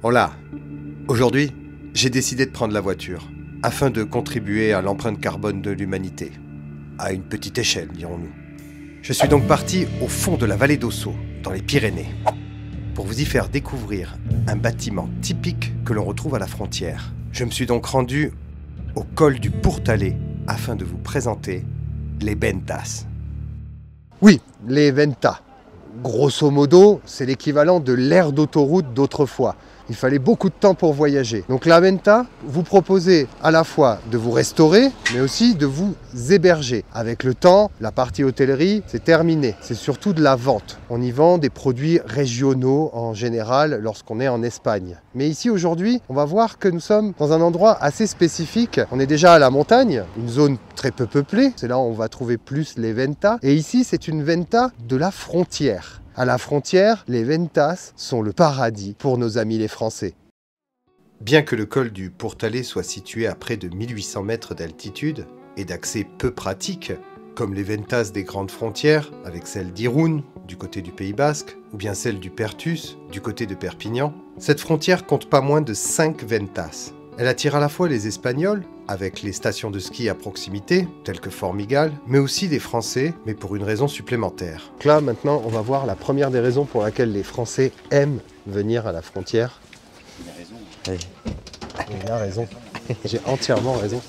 Hola, aujourd'hui, j'ai décidé de prendre la voiture, afin de contribuer à l'empreinte carbone de l'humanité. À une petite échelle, dirons-nous. Je suis donc parti au fond de la vallée d'Ossau, dans les Pyrénées, pour vous y faire découvrir un bâtiment typique que l'on retrouve à la frontière. Je me suis donc rendu au col du Pourtalais, afin de vous présenter les Ventas. Oui, les Ventas. Grosso modo, c'est l'équivalent de l'aire d'autoroute d'autrefois. Il fallait beaucoup de temps pour voyager. Donc la Venta vous proposez à la fois de vous restaurer, mais aussi de vous héberger. Avec le temps, la partie hôtellerie, c'est terminé. C'est surtout de la vente. On y vend des produits régionaux en général lorsqu'on est en Espagne. Mais ici aujourd'hui, on va voir que nous sommes dans un endroit assez spécifique. On est déjà à la montagne, une zone très peu peuplée. C'est là où on va trouver plus les Ventas. Et ici, c'est une Venta de la frontière. À la frontière, les Ventas sont le paradis pour nos amis les Français. Bien que le col du Pourtalais soit situé à près de 1800 mètres d'altitude et d'accès peu pratique, comme les Ventas des grandes frontières, avec celle d'Irún, du côté du Pays Basque, ou bien celle du Perthus, du côté de Perpignan, cette frontière compte pas moins de 5 Ventas. Elle attire à la fois les Espagnols, avec les stations de ski à proximité, telles que Formigal, mais aussi des Français, mais pour une raison supplémentaire. Donc là, maintenant, on va voir la première des raisons pour laquelle les Français aiment venir à la frontière. Il a raison. Oui. Il a raison. J'ai entièrement raison.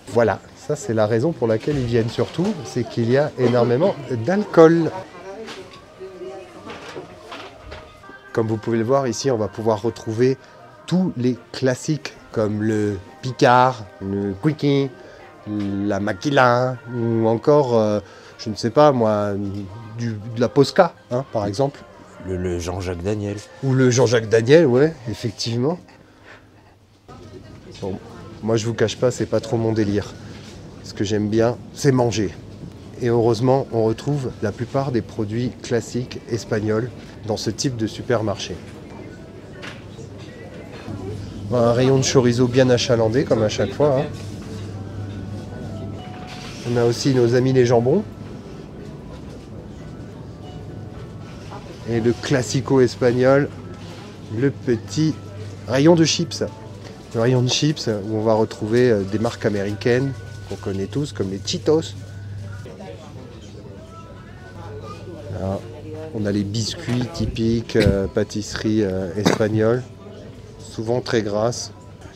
Voilà, ça c'est la raison pour laquelle ils viennent surtout, c'est qu'il y a énormément d'alcool. Comme vous pouvez le voir ici, on va pouvoir retrouver tous les classiques comme le Picard, le Quickie, la Maquila ou encore, je ne sais pas moi, de la Posca, hein, par exemple. Le Jean-Jacques Daniel. Ou le Jean-Jacques Daniel, ouais, effectivement. Bon, moi je vous cache pas, c'est pas trop mon délire. Ce que j'aime bien, c'est manger. Et heureusement, on retrouve la plupart des produits classiques espagnols dans ce type de supermarché. Un rayon de chorizo bien achalandé, comme à chaque fois. Hein. On a aussi nos amis les jambons. Et le classico espagnol, le petit rayon de chips. Le rayon de chips où on va retrouver des marques américaines qu'on connaît tous, comme les Cheetos. Là, on a les biscuits typiques, pâtisserie espagnole. Souvent très grasse.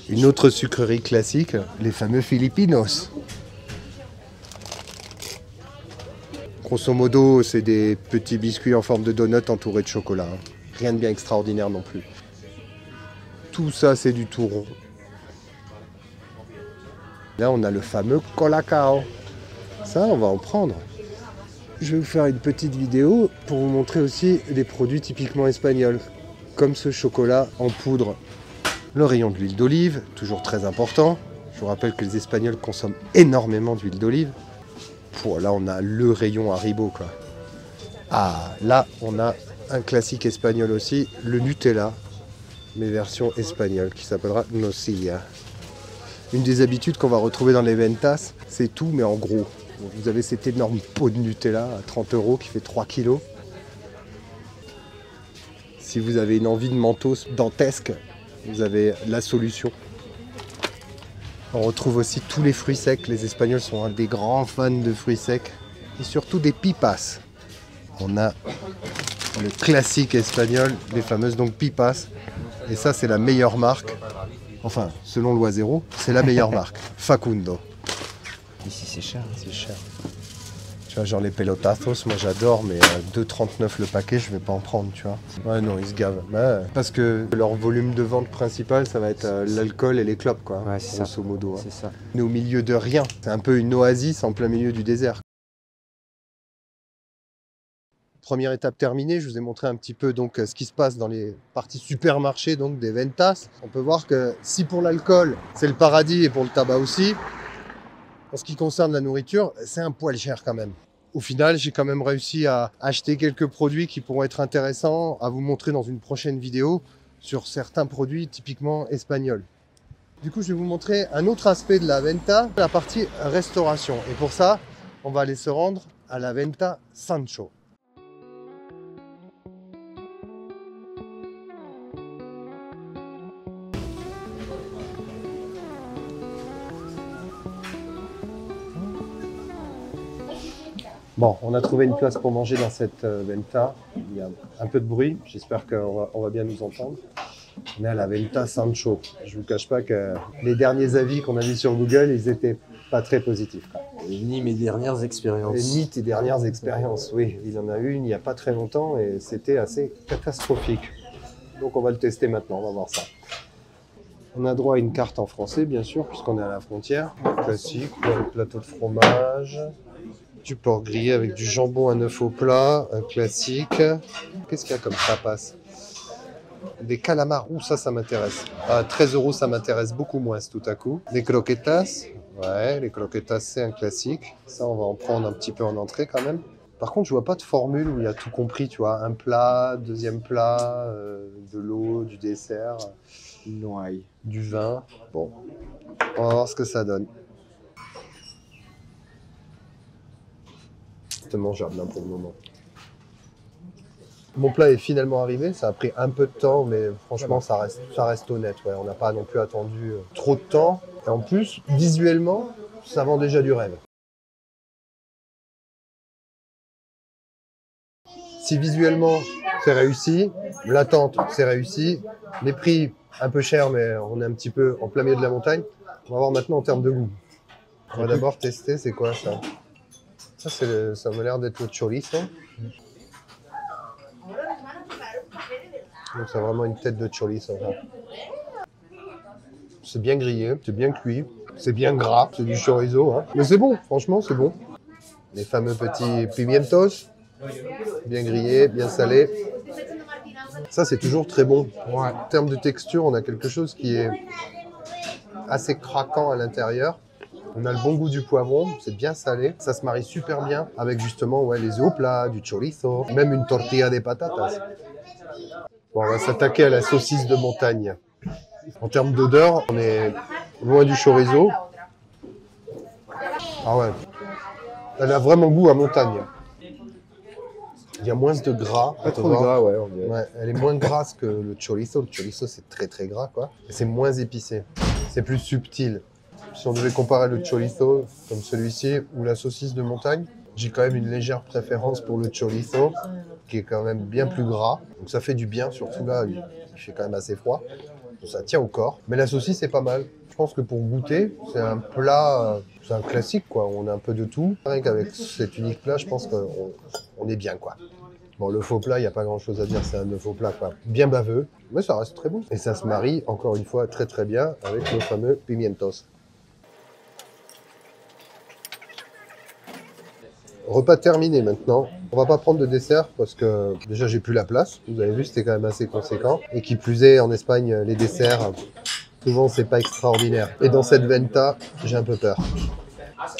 Une autre sucrerie classique, les fameux Filipinos. Grosso modo, c'est des petits biscuits en forme de donut entourés de chocolat. Hein. Rien de bien extraordinaire non plus. Tout ça, c'est du tout rond. Là, on a le fameux Colacao. Ça, on va en prendre. Je vais vous faire une petite vidéo pour vous montrer aussi des produits typiquement espagnols, comme ce chocolat en poudre. Le rayon de l'huile d'olive, toujours très important. Je vous rappelle que les Espagnols consomment énormément d'huile d'olive. Là, on a le rayon Haribo, quoi. Ah, là, on a un classique espagnol aussi, le Nutella, mais version espagnole, qui s'appellera Nocilla. Une des habitudes qu'on va retrouver dans les Ventas, c'est tout, mais en gros. Vous avez cette énorme pot de Nutella à 30 € qui fait 3 kilos. Si vous avez une envie de mentos dantesque, vous avez la solution. On retrouve aussi tous les fruits secs. Les Espagnols sont des grands fans de fruits secs. Et surtout des pipas. On a le classique espagnol, les fameuses donc pipas. Et ça, c'est la meilleure marque. Enfin, selon Loisero, c'est la meilleure marque. Facundo. Ici, c'est cher. C'est cher. Tu vois, genre les pelotazos, moi j'adore, mais 2,39 le paquet, je vais pas en prendre, tu vois. Ouais, non, ils se gavent. Bah, parce que leur volume de vente principal, ça va être l'alcool et les clopes, quoi. Ouais, c'est grosso modo. C'est ça. On est au milieu de rien. C'est un peu une oasis en plein milieu du désert. Première étape terminée, je vous ai montré un petit peu donc ce qui se passe dans les parties supermarchés donc des Ventas. On peut voir que si pour l'alcool, c'est le paradis et pour le tabac aussi, en ce qui concerne la nourriture, c'est un poil cher quand même. Au final, j'ai quand même réussi à acheter quelques produits qui pourront être intéressants à vous montrer dans une prochaine vidéo sur certains produits typiquement espagnols. Du coup, je vais vous montrer un autre aspect de la Venta, la partie restauration. Et pour ça, on va aller se rendre à la Venta Sancho. Bon, on a trouvé une place pour manger dans cette venta. Il y a un peu de bruit, j'espère qu'on va bien nous entendre. On est à la Venta Sancho. Je vous cache pas que les derniers avis qu'on a vus sur Google, ils étaient pas très positifs. Ni mes dernières expériences. Et ni tes dernières expériences, oui. Il y en a eu une il n'y a pas très longtemps et c'était assez catastrophique. Donc on va le tester maintenant, on va voir ça. On a droit à une carte en français, bien sûr, puisqu'on est à la frontière. Classique, un plateau de fromage, du porc grillé avec du jambon à 9 au plat, un classique. Qu'est-ce qu'il y a comme tapas? Des calamars, ça m'intéresse. À 13 €, ça m'intéresse beaucoup moins tout à coup. Des croquetas, ouais, les croquetas, c'est un classique. Ça, on va en prendre un petit peu en entrée quand même. Par contre, je vois pas de formule où il y a tout compris, tu vois. Un plat, deuxième plat, de l'eau, du dessert, du vin. Bon, on va voir ce que ça donne. C'est mangeable hein, pour le moment. Mon plat est finalement arrivé, ça a pris un peu de temps, mais franchement, ça reste honnête. Ouais. On n'a pas non plus attendu trop de temps. Et en plus, visuellement, ça vend déjà du rêve. Si visuellement, c'est réussi, l'attente, c'est réussi, les prix, un peu chers, mais on est un petit peu en plein milieu de la montagne. On va voir maintenant en termes de goût. On va d'abord tester, c'est quoi ça? Ça m'a l'air d'être le chorizo. Donc c'est vraiment une tête de chorizo. C'est bien grillé, c'est bien cuit, c'est bien gras, c'est du chorizo. Hein. Mais c'est bon, franchement c'est bon. Les fameux petits pimientos, bien grillés, bien salés. Ça c'est toujours très bon. Ouais. En termes de texture, on a quelque chose qui est assez craquant à l'intérieur. On a le bon goût du poivron, c'est bien salé. Ça se marie super bien avec justement les œufs au plat, du chorizo, même une tortilla de patatas. Bon, on va s'attaquer à la saucisse de montagne. En termes d'odeur, on est loin du chorizo. Ah ouais, elle a vraiment goût à montagne. Il y a moins de gras. Pas trop de gras, ouais, on dirait. Ouais, elle est moins grasse que le chorizo. Le chorizo, c'est très très gras, quoi. Et c'est moins épicé. C'est plus subtil. Si on devait comparer le chorizo comme celui-ci ou la saucisse de montagne, j'ai quand même une légère préférence pour le chorizo, qui est quand même bien plus gras. Donc ça fait du bien, surtout là, il fait quand même assez froid. Donc ça tient au corps. Mais la saucisse est pas mal. Je pense que pour goûter, c'est un plat, c'est un classique, quoi. On a un peu de tout. Rien qu'avec cet unique plat, je pense qu'on est bien, quoi. Bon, le faux plat, il n'y a pas grand-chose à dire, c'est un faux plat, quoi. Bien baveux, mais ça reste très bon. Et ça se marie, encore une fois, très très bien avec le fameux pimientos. Repas terminé maintenant. On va pas prendre de dessert parce que déjà j'ai plus la place. Vous avez vu, c'était quand même assez conséquent. Et qui plus est, en Espagne, les desserts, souvent c'est pas extraordinaire. Et dans cette venta, j'ai un peu peur.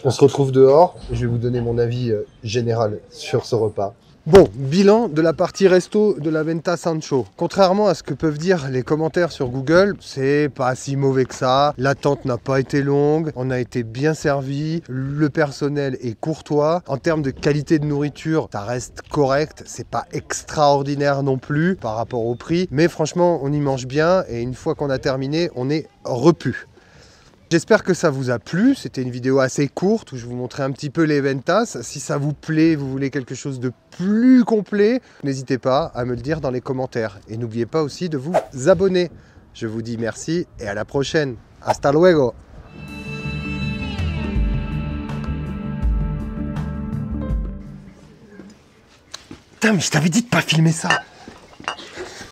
On se retrouve dehors. Je vais vous donner mon avis général sur ce repas. Bon, bilan de la partie resto de la Venta Sancho. Contrairement à ce que peuvent dire les commentaires sur Google, c'est pas si mauvais que ça. L'attente n'a pas été longue, on a été bien servi, le personnel est courtois. En termes de qualité de nourriture, ça reste correct, c'est pas extraordinaire non plus par rapport au prix. Mais franchement, on y mange bien et une fois qu'on a terminé, on est repu. J'espère que ça vous a plu, c'était une vidéo assez courte où je vous montrais un petit peu les ventas. Si ça vous plaît, vous voulez quelque chose de plus complet, n'hésitez pas à me le dire dans les commentaires. Et n'oubliez pas aussi de vous abonner. Je vous dis merci et à la prochaine. Hasta luego. Putain, mais je t'avais dit de pas filmer ça.